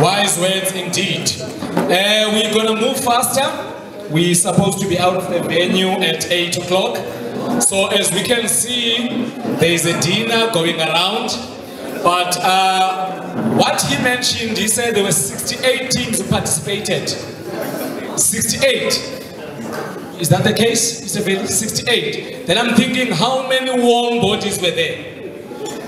Wise words indeed. We're going to move faster. We're supposed to be out of the venue at 8 o'clock. So as we can see, there is a dinner going around. But what he mentioned, he said there were 68 teams who participated. 68. Is that the case? It's a 68. Then I'm thinking, how many warm bodies were there?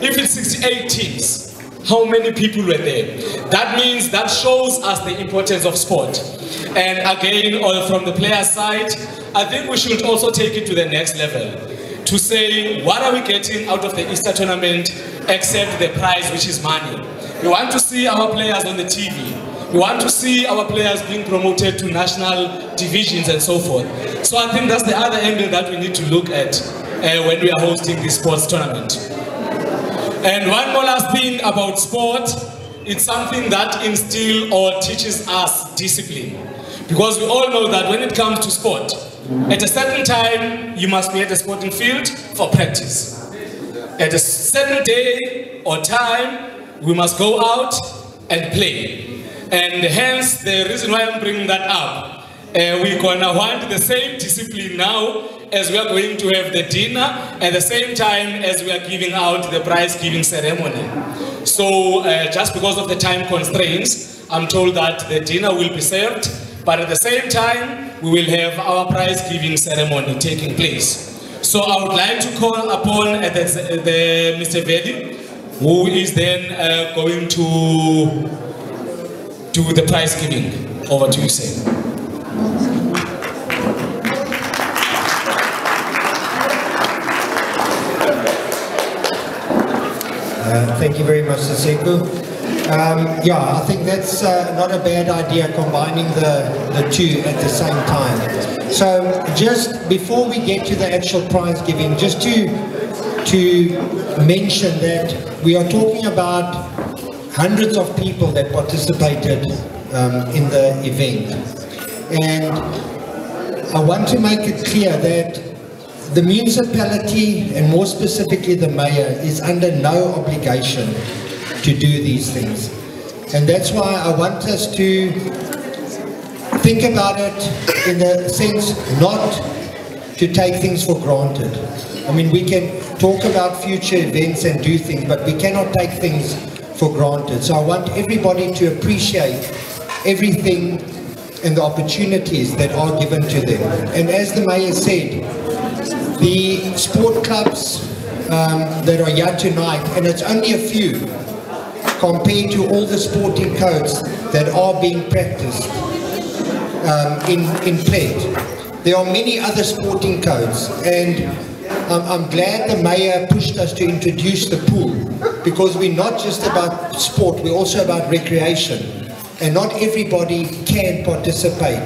If it's 68 teams, how many people were there? That means that shows us the importance of sport. And again, from the player side, I think we should also take it to the next level. To say, what are we getting out of the Easter tournament except the prize, which is money? We want to see our players on the TV. We want to see our players being promoted to national divisions and so forth. So I think that's the other angle that we need to look at when we are hosting this sports tournament. And one more last thing about sport, it's something that instills or teaches us discipline. Because we all know that when it comes to sport, at a certain time, you must be at the sporting field for practice. At a certain day or time, we must go out and play. And hence, the reason why I'm bringing that up, we're gonna want the same discipline now as we are going to have the dinner at the same time as we are giving out the prize giving ceremony. So just because of the time constraints, I'm told that the dinner will be served, but at the same time, we will have our prize giving ceremony taking place. So I would like to call upon the Mr. Vedi, who is then going to do the prize giving. Over to you, sir. Thank you very much, Siseko. Yeah, I think that's not a bad idea, combining the two at the same time. So just before we get to the actual prize giving, just to mention that we are talking about hundreds of people that participated in the event. And I want to make it clear that the municipality, and more specifically the mayor, is under no obligation to do these things. And that's why I want us to think about it in the sense not to take things for granted. I mean, we can talk about future events and do things, but we cannot take things for granted. So I want everybody to appreciate everything and the opportunities that are given to them. And as the mayor said, the sport clubs that are here tonight, and it's only a few compared to all the sporting codes that are being practiced in Pled. There are many other sporting codes, and I'm glad the mayor pushed us to introduce the pool, because we're not just about sport, we're also about recreation, and not everybody can participate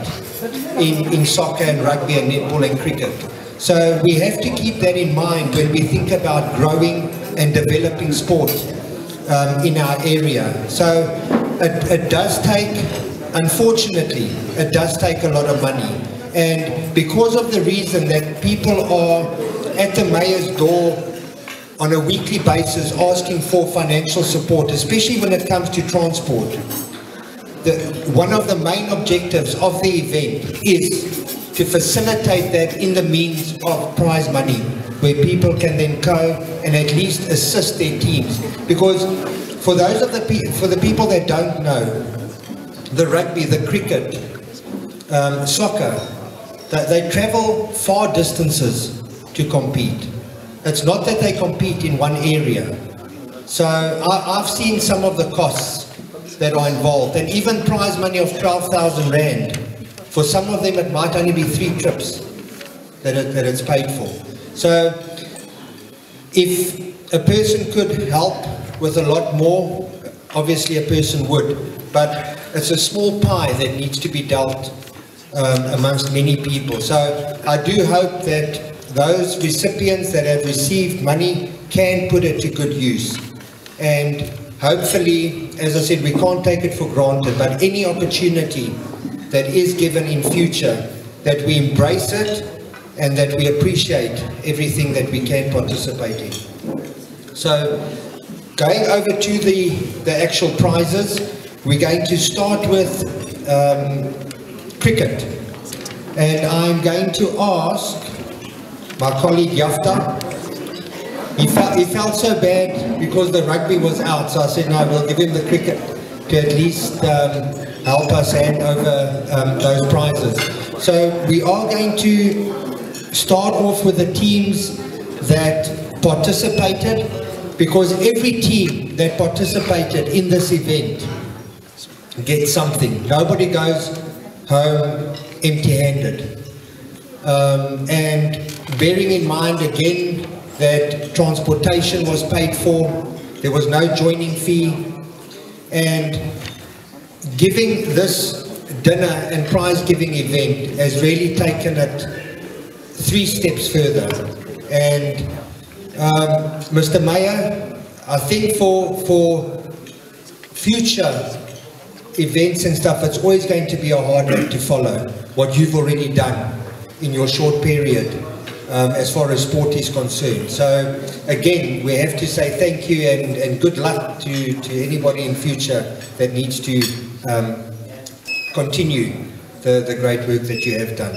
in soccer and rugby and netball and cricket. So we have to keep that in mind when we think about growing and developing sport in our area. So it does take, unfortunately, it does take a lot of money. And because of the reason that people are at the mayor's door on a weekly basis asking for financial support, especially when it comes to transport, one of the main objectives of the event is to facilitate that in the means of prize money, where people can then go and at least assist their teams. Because for those of the people that don't know, the rugby, the cricket, soccer, they travel far distances to compete. It's not that they compete in one area. So I've seen some of the costs that are involved, and even prize money of 12,000 Rand. For some of them, it might only be 3 trips that it's paid for. So if a person could help with a lot more, obviously a person would, but it's a small pie that needs to be dealt amongst many people. So I do hope that those recipients that have received money can put it to good use. And hopefully, as I said, we can't take it for granted, but any opportunity that is given in future, that we embrace it and that we appreciate everything that we can participate in. So going over to the actual prizes, we're going to start with cricket. And I'm going to ask my colleague Yafta. He felt so bad because the rugby was out, so I said, no, we'll give him the cricket to at least help us hand over those prizes. So we are going to start off with the teams that participated, because every team that participated in this event gets something. Nobody goes home empty-handed. And bearing in mind again that transportation was paid for, there was no joining fee, and giving this dinner and prize giving event has really taken it 3 steps further. And Mr. Mayor, I think for future events and stuff, it's always going to be a hard act to follow what you've already done in your short period as far as sport is concerned. So again, we have to say thank you and good luck to anybody in future that needs to continue the great work that you have done.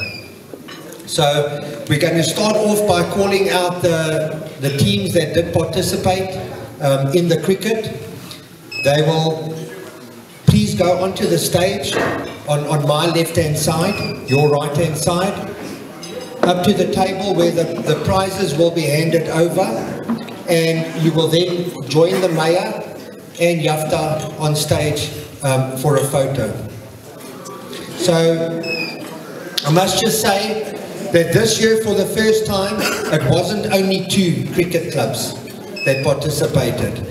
So we're going to start off by calling out the teams that did participate in the cricket. They will please go onto the stage on my left-hand side, your right-hand side, up to the table where the prizes will be handed over, and you will then join the Mayor and Yafta on stage for a photo. So I must just say that this year, for the first time, it wasn't only 2 cricket clubs that participated.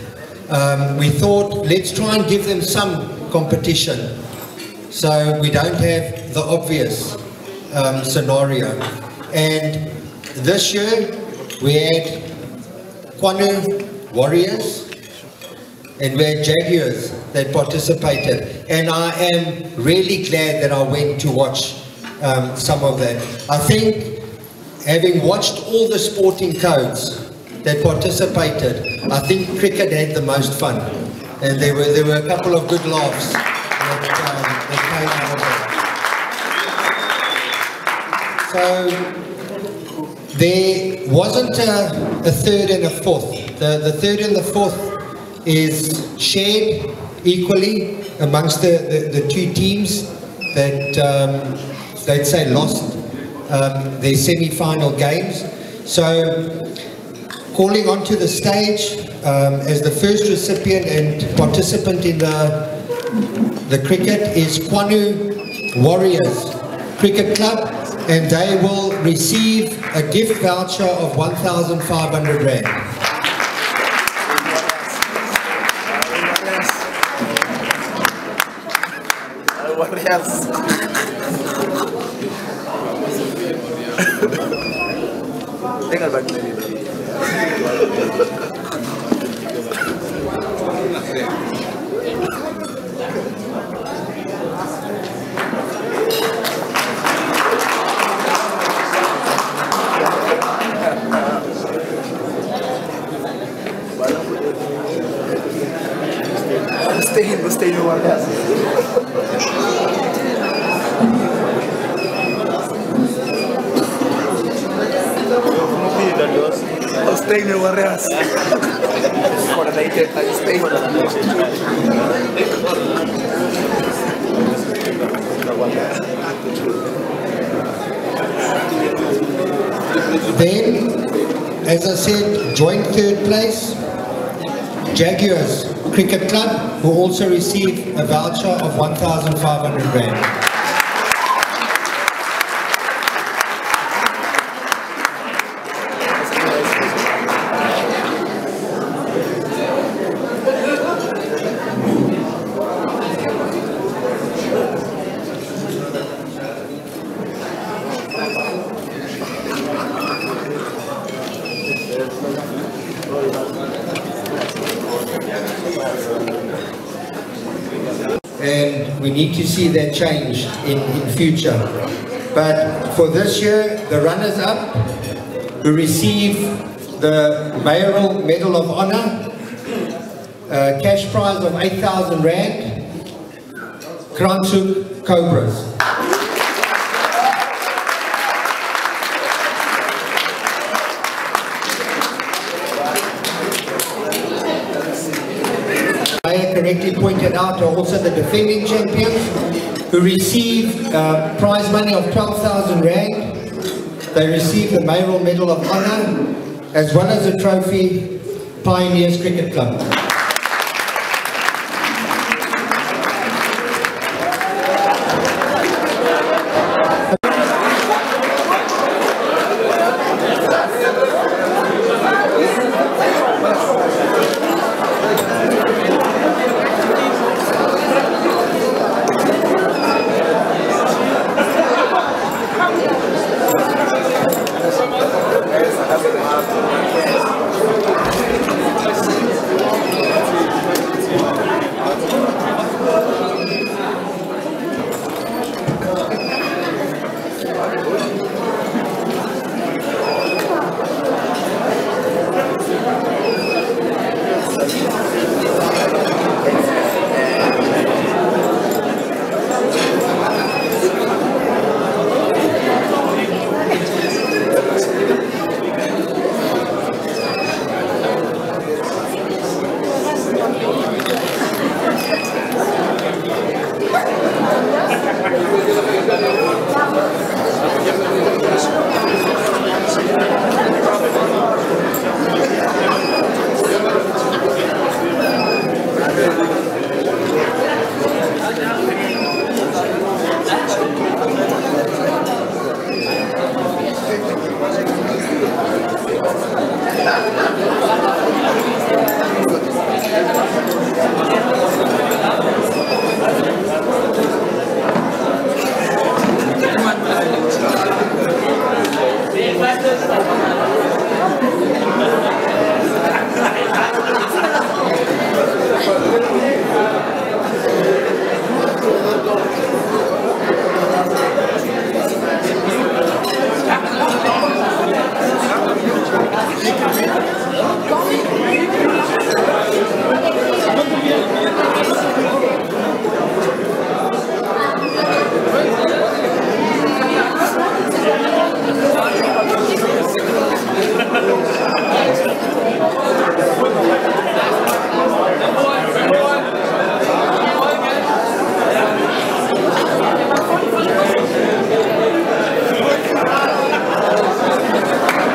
We thought, let's try and give them some competition, so we don't have the obvious scenario. And this year we had Kwanu Warriors and we had Jaguars that participated, and I am really glad that I went to watch some of that. I think, having watched all the sporting codes that participated, I think cricket had the most fun, and there were a couple of good laughs that came out of it. So there wasn't a third and a fourth. The third and the fourth is shared equally amongst the 2 teams that they'd say lost their semi-final games. So calling onto the stage as the first recipient and participant in the cricket is Kwanu Warriors Cricket Club, and they will receive a gift voucher of 1,500 Rand. Gostei no ar dessa. Gostei no ar dessa. Fora da internet, gostei. Then, as I said, joint third place, Jaguars Cricket Club, who also receive a voucher of 1,500 Rand. And we need to see that change in future. But for this year, the runners-up who receive the Mayoral Medal of Honor, a cash prize of 8,000 Rand, Kranshoek Cobras. I correctly pointed out are also the defending champions who receive prize money of 12,000 Rand. They receive the Mayoral Medal of Honor as well as a trophy, Pioneers Cricket Club.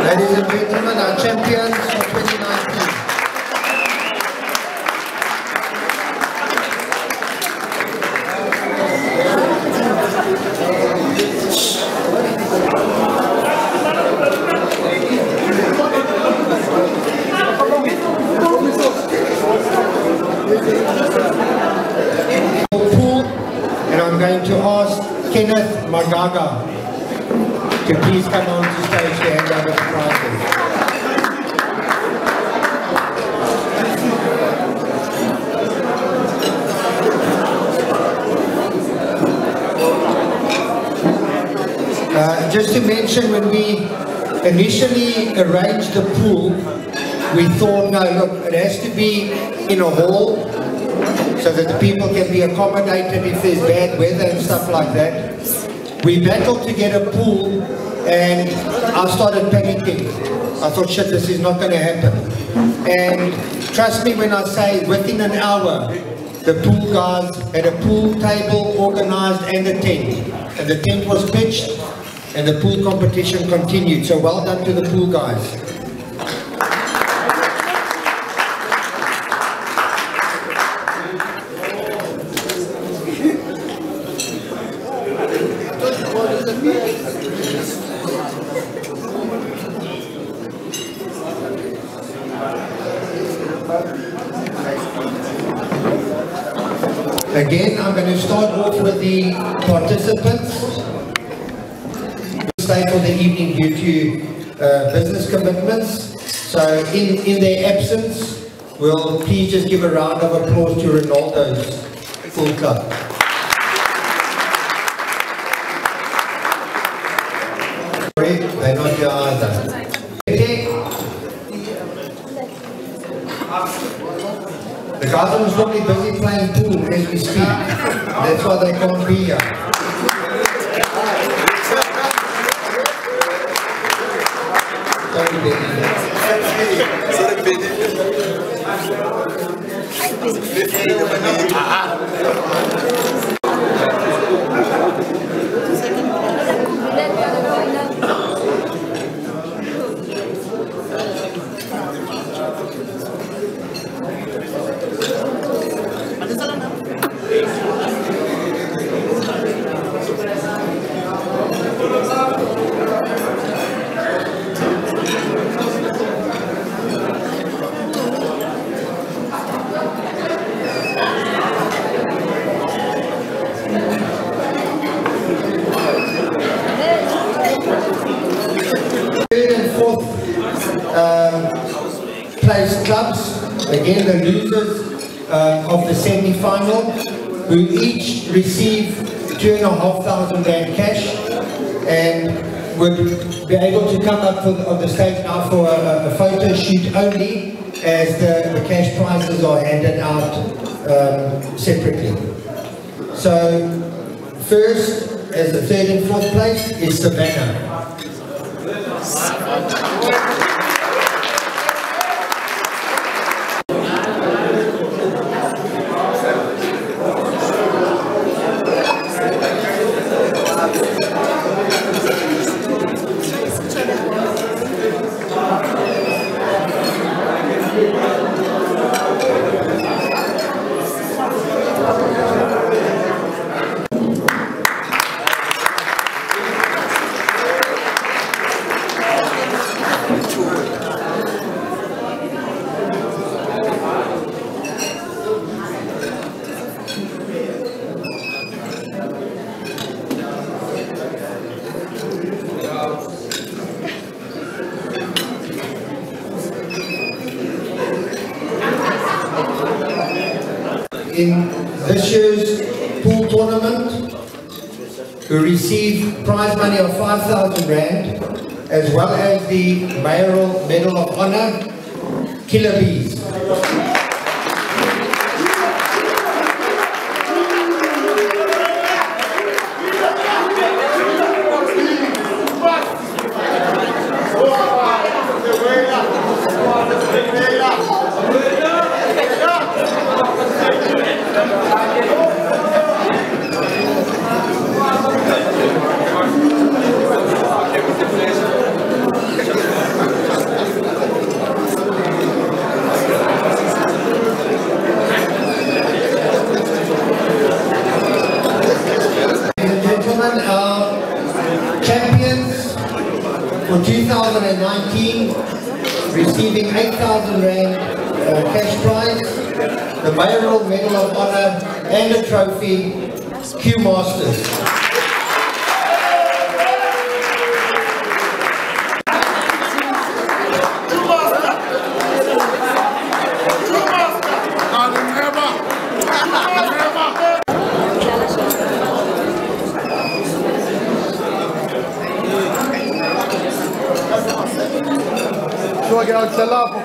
Ladies and gentlemen, our champions for 2019. And I'm going to ask Kenneth Magaga to please come on to stage to hand over the prizes. Just to mention, when we initially arranged the pool, we thought, no, look, it has to be in a hall so that the people can be accommodated if there's bad weather and stuff like that. We battled to get a pool and I started panicking. I thought, shit, this is not going to happen. And trust me when I say within an hour, the pool guys had a pool table organized and a tent. And the tent was pitched and the pool competition continued. So well done to the pool guys. Again, I'm going to start off with the participants. Stay for the evening due to business commitments. So in their absence, we'll please just give a round of applause to Ronaldo's full club. They're not here either. The guys are probably busy playing pool as we speak. That's why they can't be here. Place clubs, again the losers of the semi-final, who each receive 2,500 rand cash, and would be able to come up on the stage now for a photo shoot only, as the cash prizes are handed out separately. So first, as the third and fourth place, is Savannah. In this year's pool tournament, we receive prize money of 5,000 rand, as well as the Mayoral Medal of Honor, Killer Bees. For 2019, receiving 8,000 rand cash prize, the Mayoral Medal of Honor and a trophy, Q Masters. Joga ao salavo.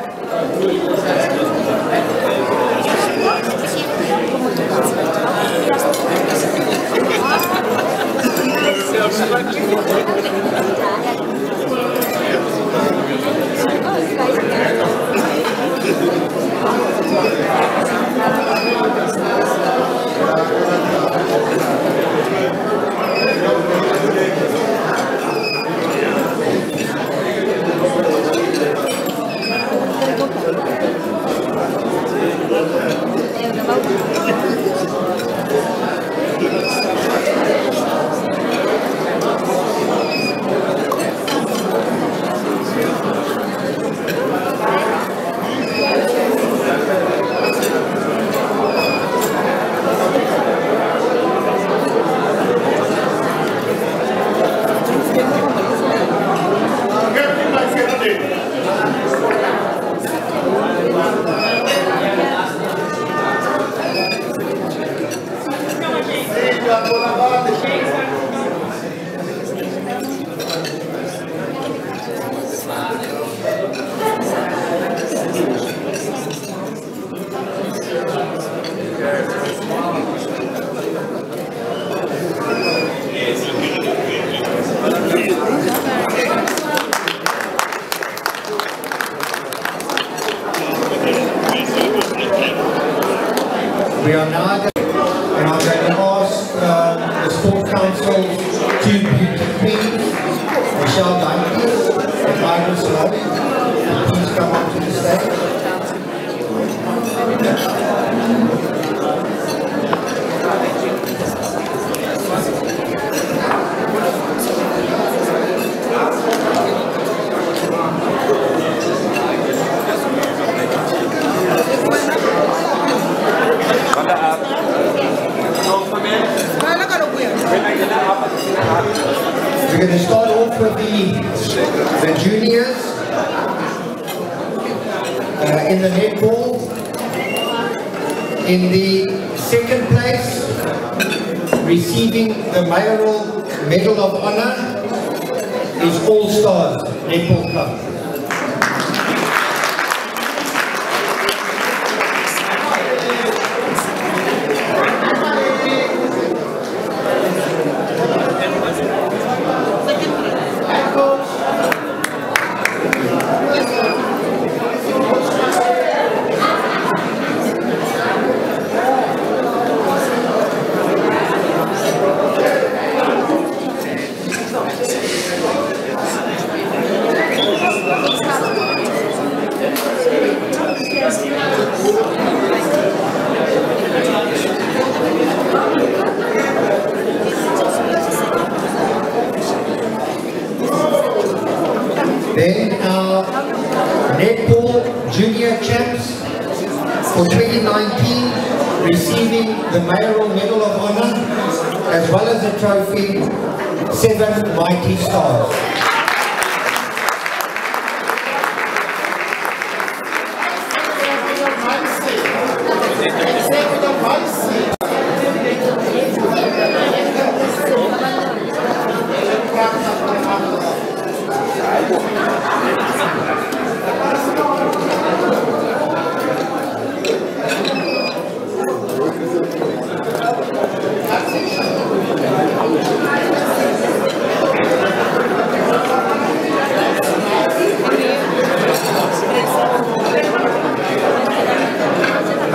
Johannes Sloan. Please come up to the stage. We're going to start off with the juniors in the netball. In the second place, receiving the mayoral medal of honor, is All Stars Netball Club. Then our netball junior champs for 2019, receiving the mayoral medal of honor as well as a trophy, 7 Mighty Stars.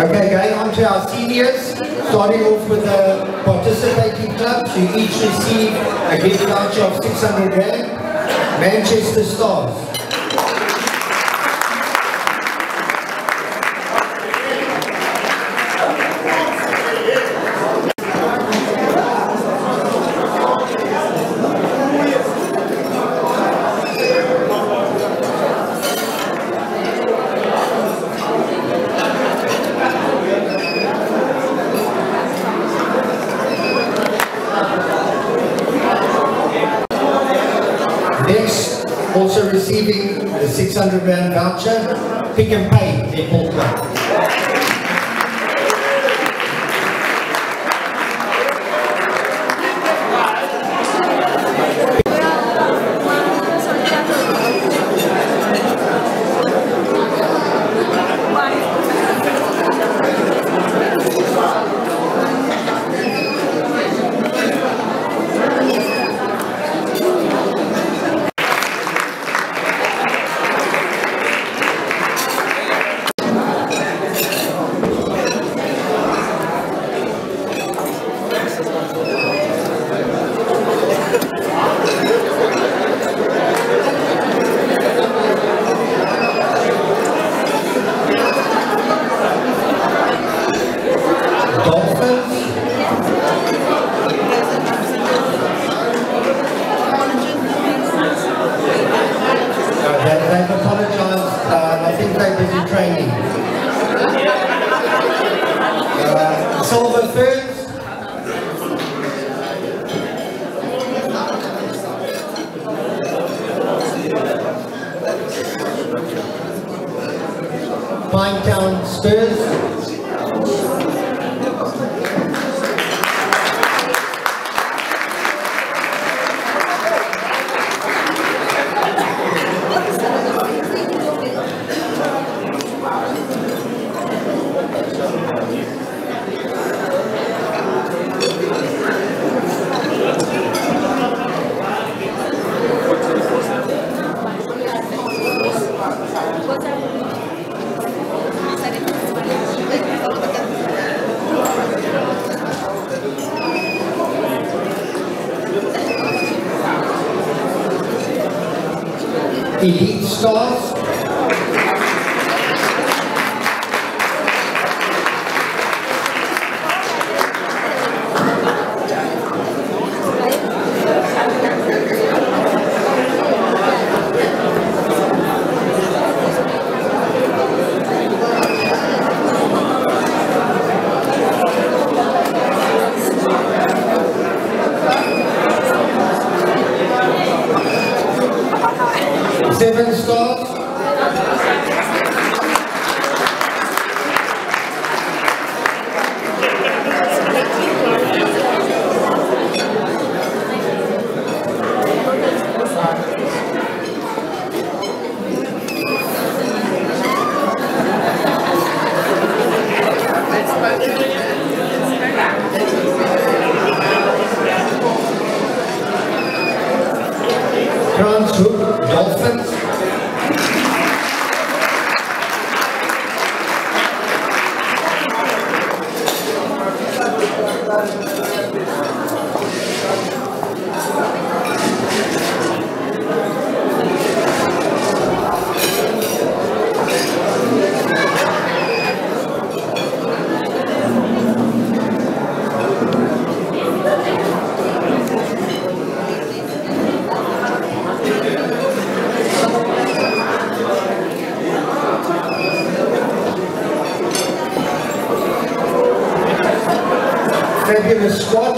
Okay, going on to our seniors, starting off with the participating clubs who each receive a gift voucher of 600 Rand, Manchester Stars. Next, also receiving the 600 Rand voucher, Pick and Pay Netball Club. They've apologized. I think they're busy training. Silver Ferns. Pinetown Spurs. Elite Stars. Seven stars. Grants Hook Dolphins. Fabulous squad.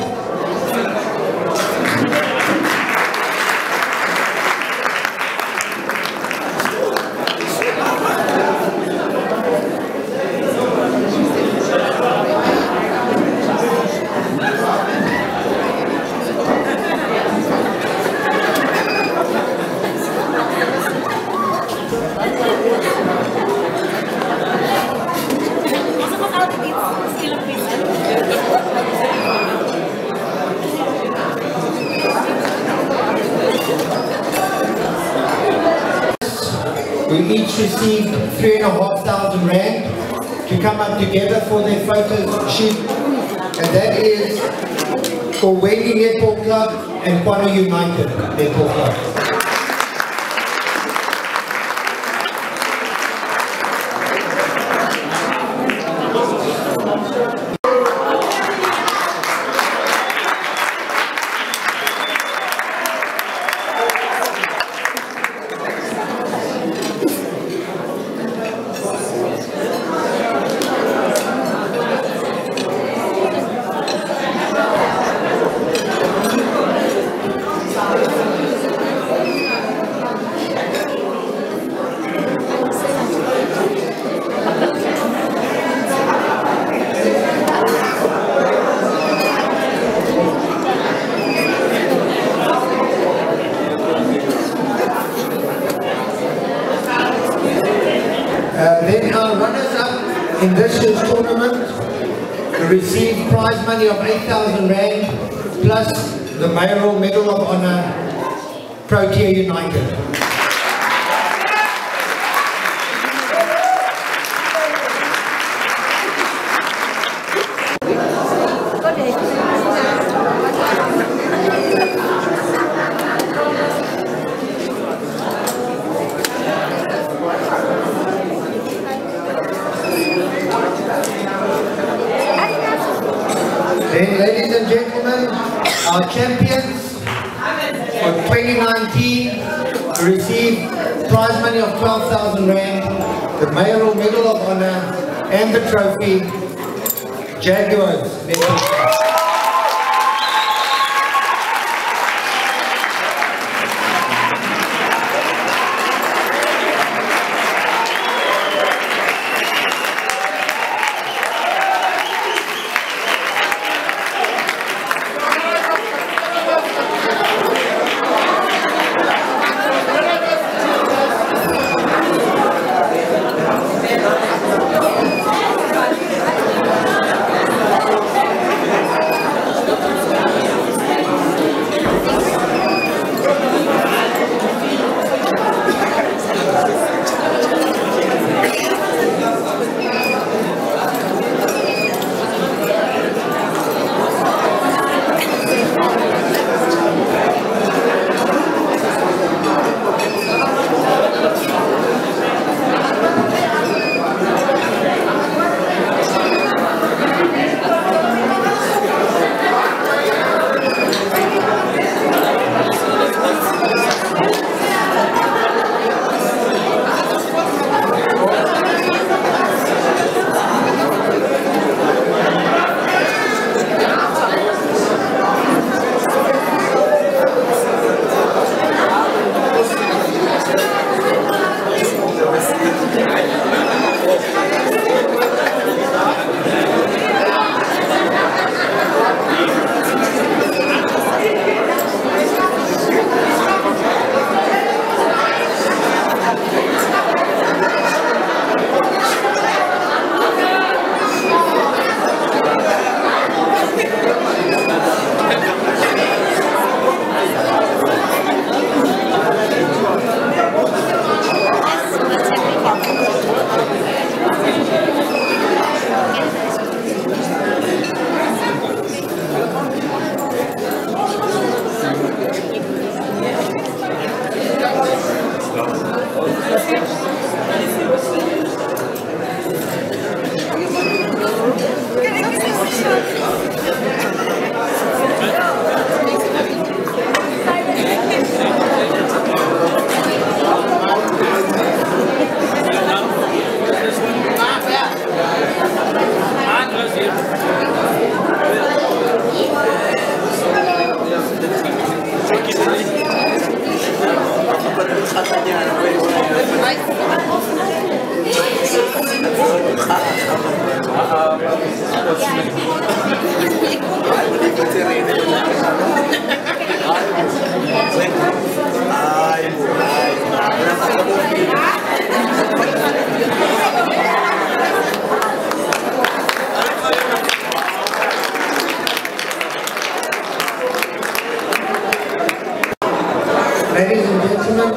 We each received 3,500 rand to come up together for their photo shoot, and that is for Waiting Netball Club and Kwano United Netball Club. Then our runners-up in this year's tournament received prize money of 8,000 rand plus the Mayoral Medal of Honor, Protea United. Then, ladies and gentlemen, our champions for 2019 received prize money of 12,000 rand, the Mayoral Medal of Honor, and the trophy, Jaguars.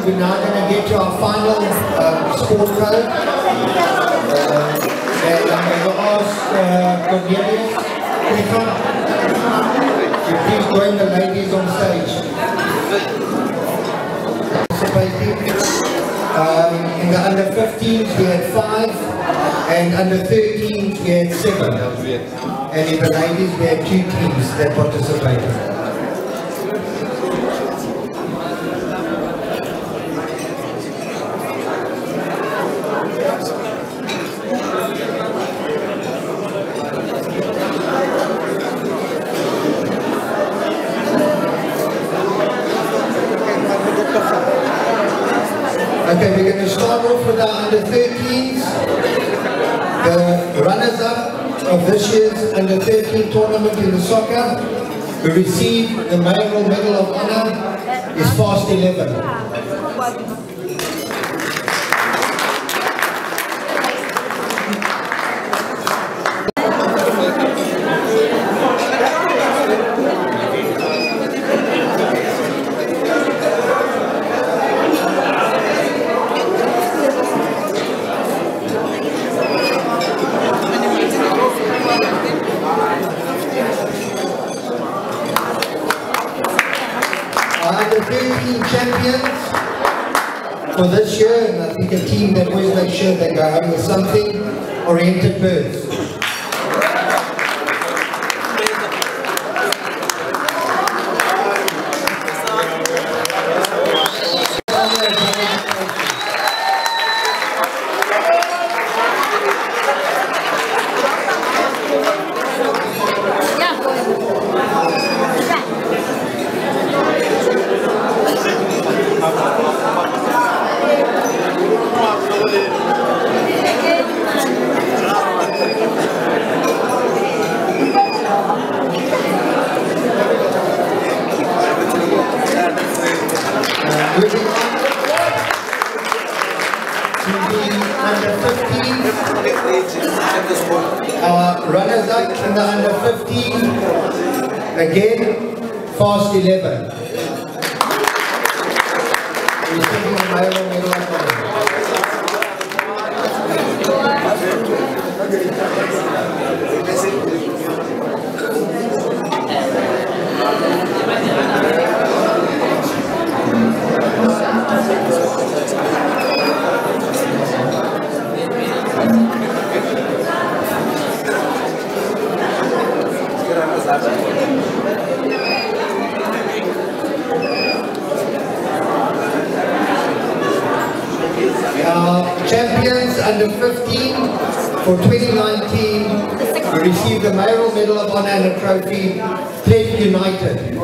we're now going to get to our final sport code. And I'm going to ask Cornelius, to please join the ladies on stage. In the under 15s we had 5, and under 13s we had 7. And in the ladies we had 2 teams that participated. Okay, we're going to start off with our under 13s. The runners-up of this year's under 13 tournament in the soccer, who received the Mayoral Medal of Honor, is Fast 11. Under 13 champions for this year, and I think a team that always makes sure they go home with something, Oriented Birds. Runners-up in the under 15, again, Fast 11. Receiving the Mayoral Medal of Honor. Champions under 15 for 2019 who received the Mayoral Medal of Honor and a trophy, Pledge United.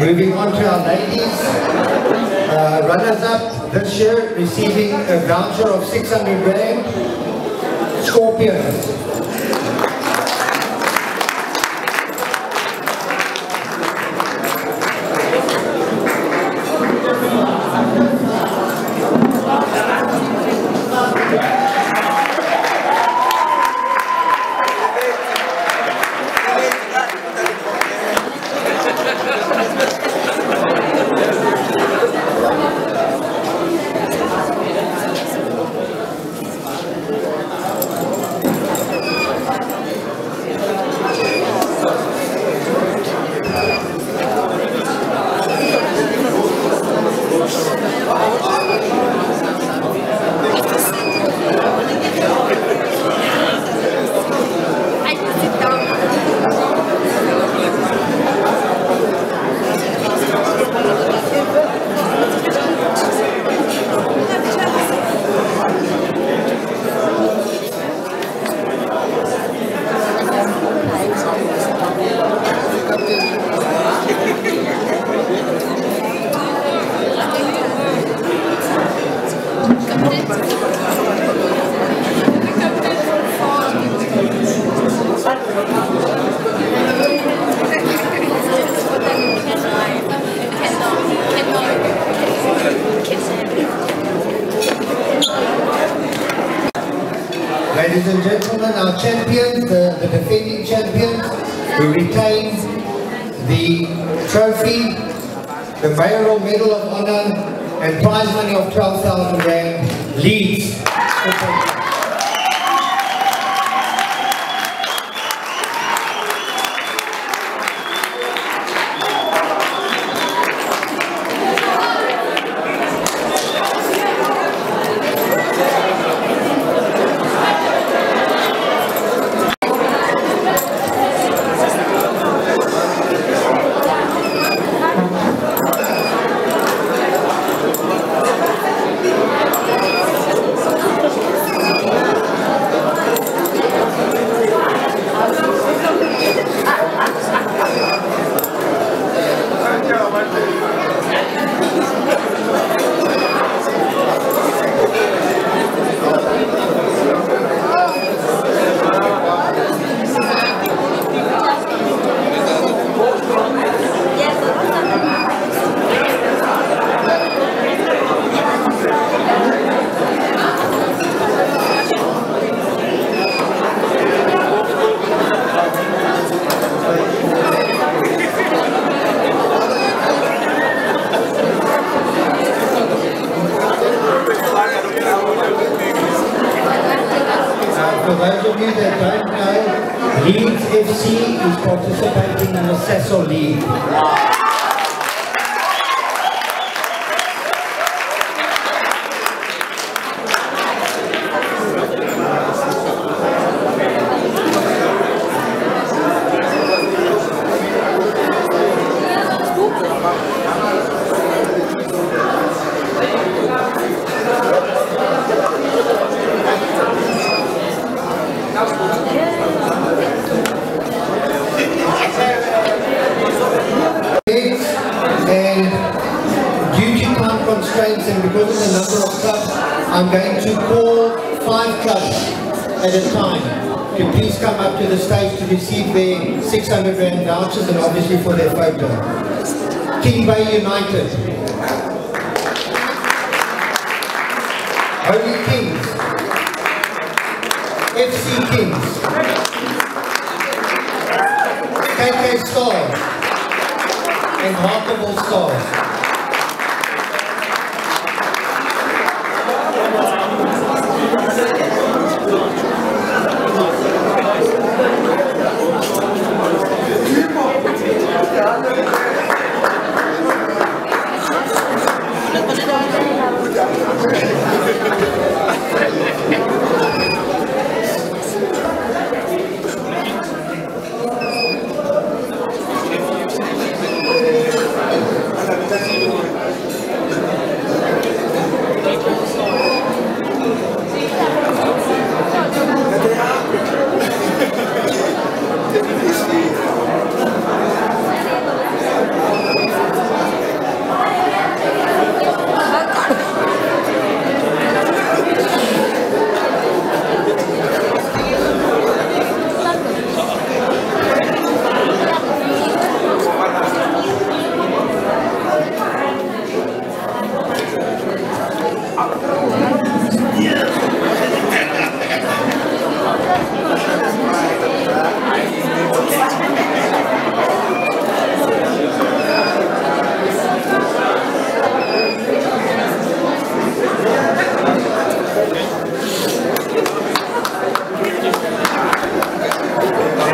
Moving on to our ladies, runners-up this year receiving a voucher of 600 Rand, Scorpions. Ladies and gentlemen, our champions, the defending champions, who retain the trophy, the Mayoral Medal of Honor, and prize money of 12,000 Rand, Leeds. For those of you that don't know, Leeds FC is participating in the Cecil League. Constraints, and because of the number of clubs, I'm going to call 5 clubs at a time to please come up to the stage to receive their 600 Rand vouchers and obviously for their photo. King Bay United, Holy Kings, FC Kings, KK Stars, and Harkable Stars.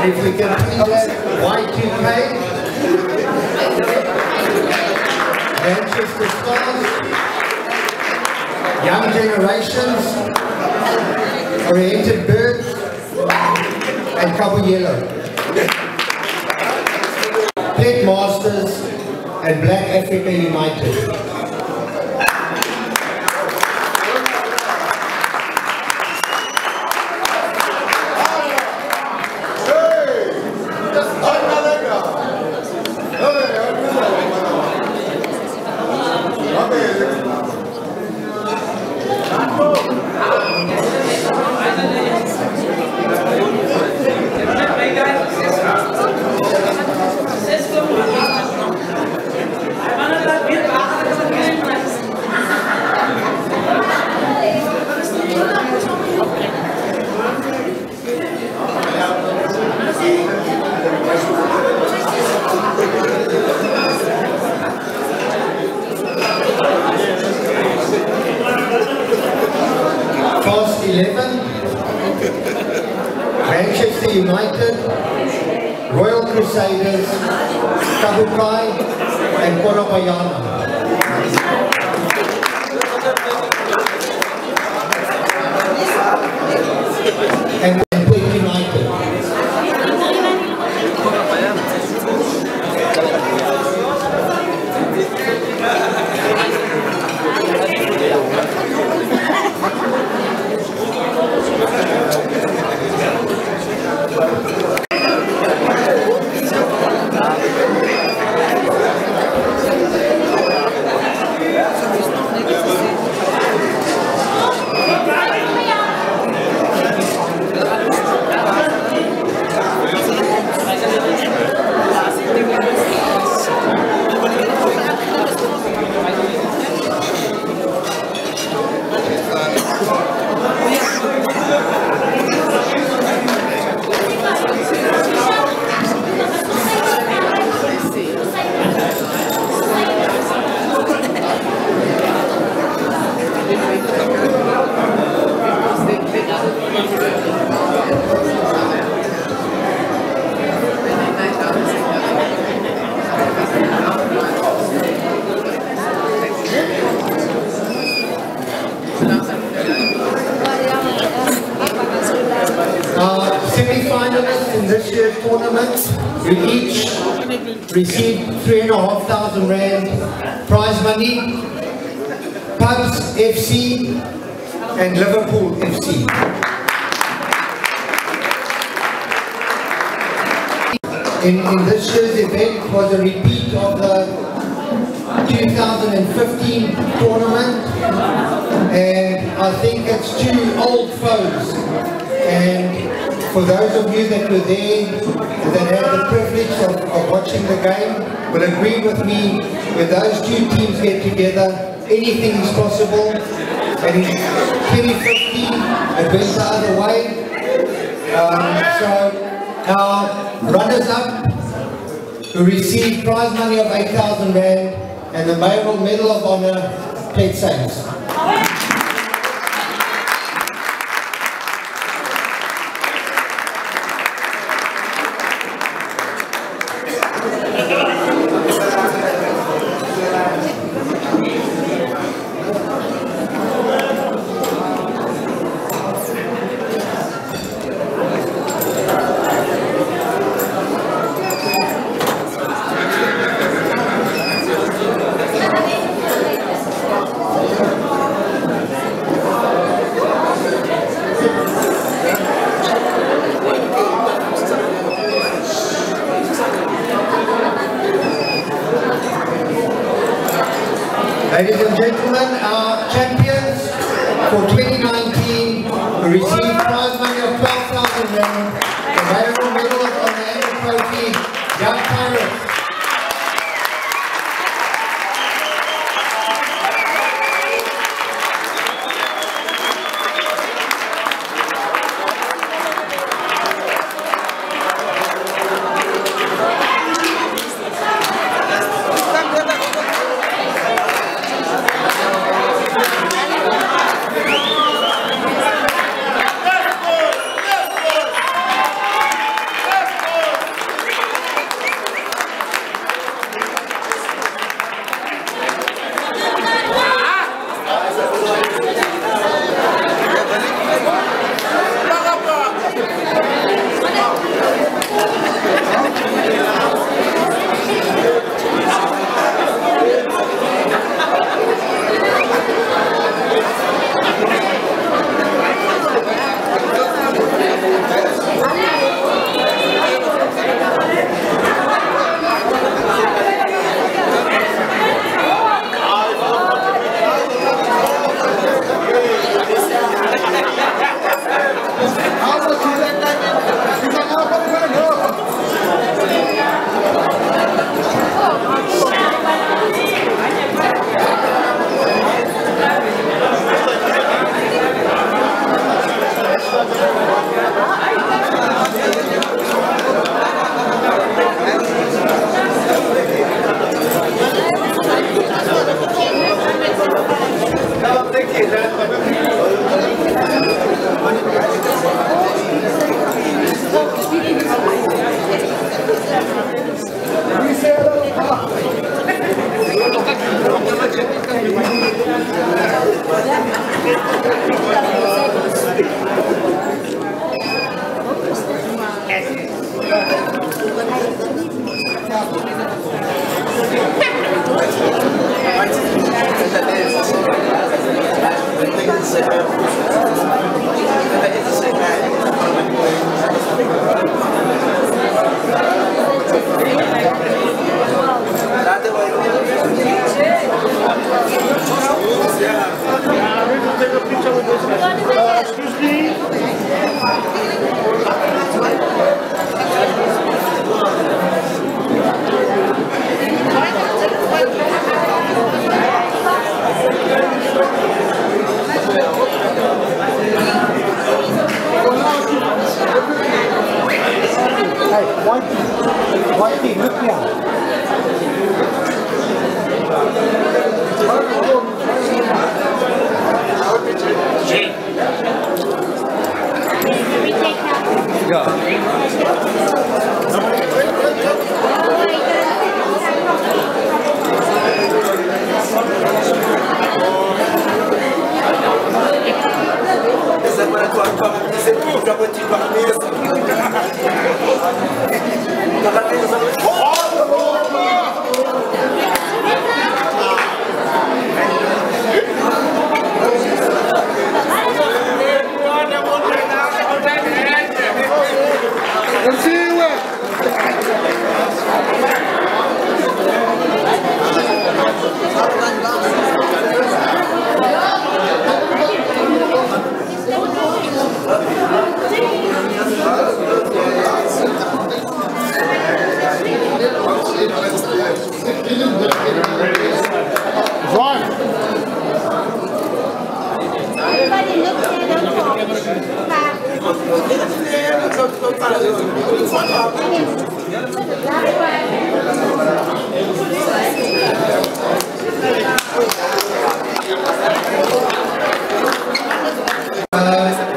If we can please have Y2K, Manchester Stars, Young Generations, Oriented Birds, and Cabo Yellow. Pet Masters and Black Africa United. 11, Manchester United, Royal Crusaders, Kabukai, and Konobayana. And United. Semi-finalists in this year's tournament will each receive 3,500 Rand prize money. Pubs FC and Liverpool FC. In this year's event was a repeat of the 2015 tournament, and I think it's two old foes. And for those of you that were there, that had the privilege of watching the game, will agree with me, when those two teams get together, anything is possible. And in 2015, it went the other way. So our runners-up who received prize money of 8,000 Rand and the Mayoral Medal of Honor, played Saints. Ladies and gentlemen, our champions for 2019 will receive prize money of 12,000 Rand, the Mayoral Medal of Honor and the trophy, Young Pirates. Excuse me. Hey, one thing, look here.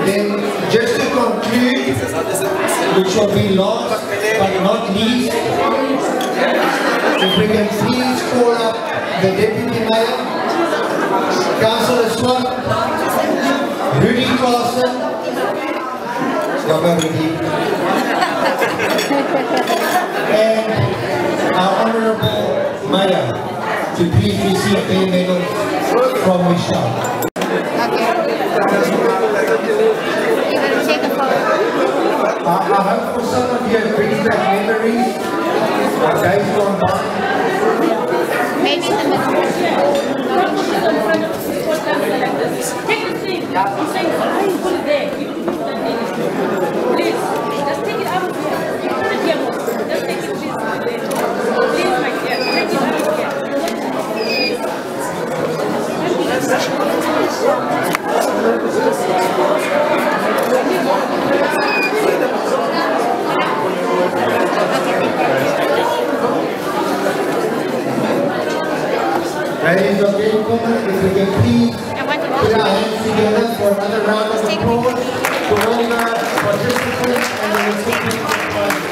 Then, just to conclude, which will be last but not least, if we can please call up the Deputy Mayor, Councillor Swat, Rudy Carson, and our Honourable Mayor to please receive their medals from Michelle. I hope for some of you it brings back memories of days gone by. Maybe in the middle. Take the thing. He's saying, I put it there. Please, just take it out of here. Put it here. Just take it, please. Please, my dear, take it out of here. Ladies and gentlemen, if we can please put our hands together for another round of applause to all the participants and the recipients of prizes.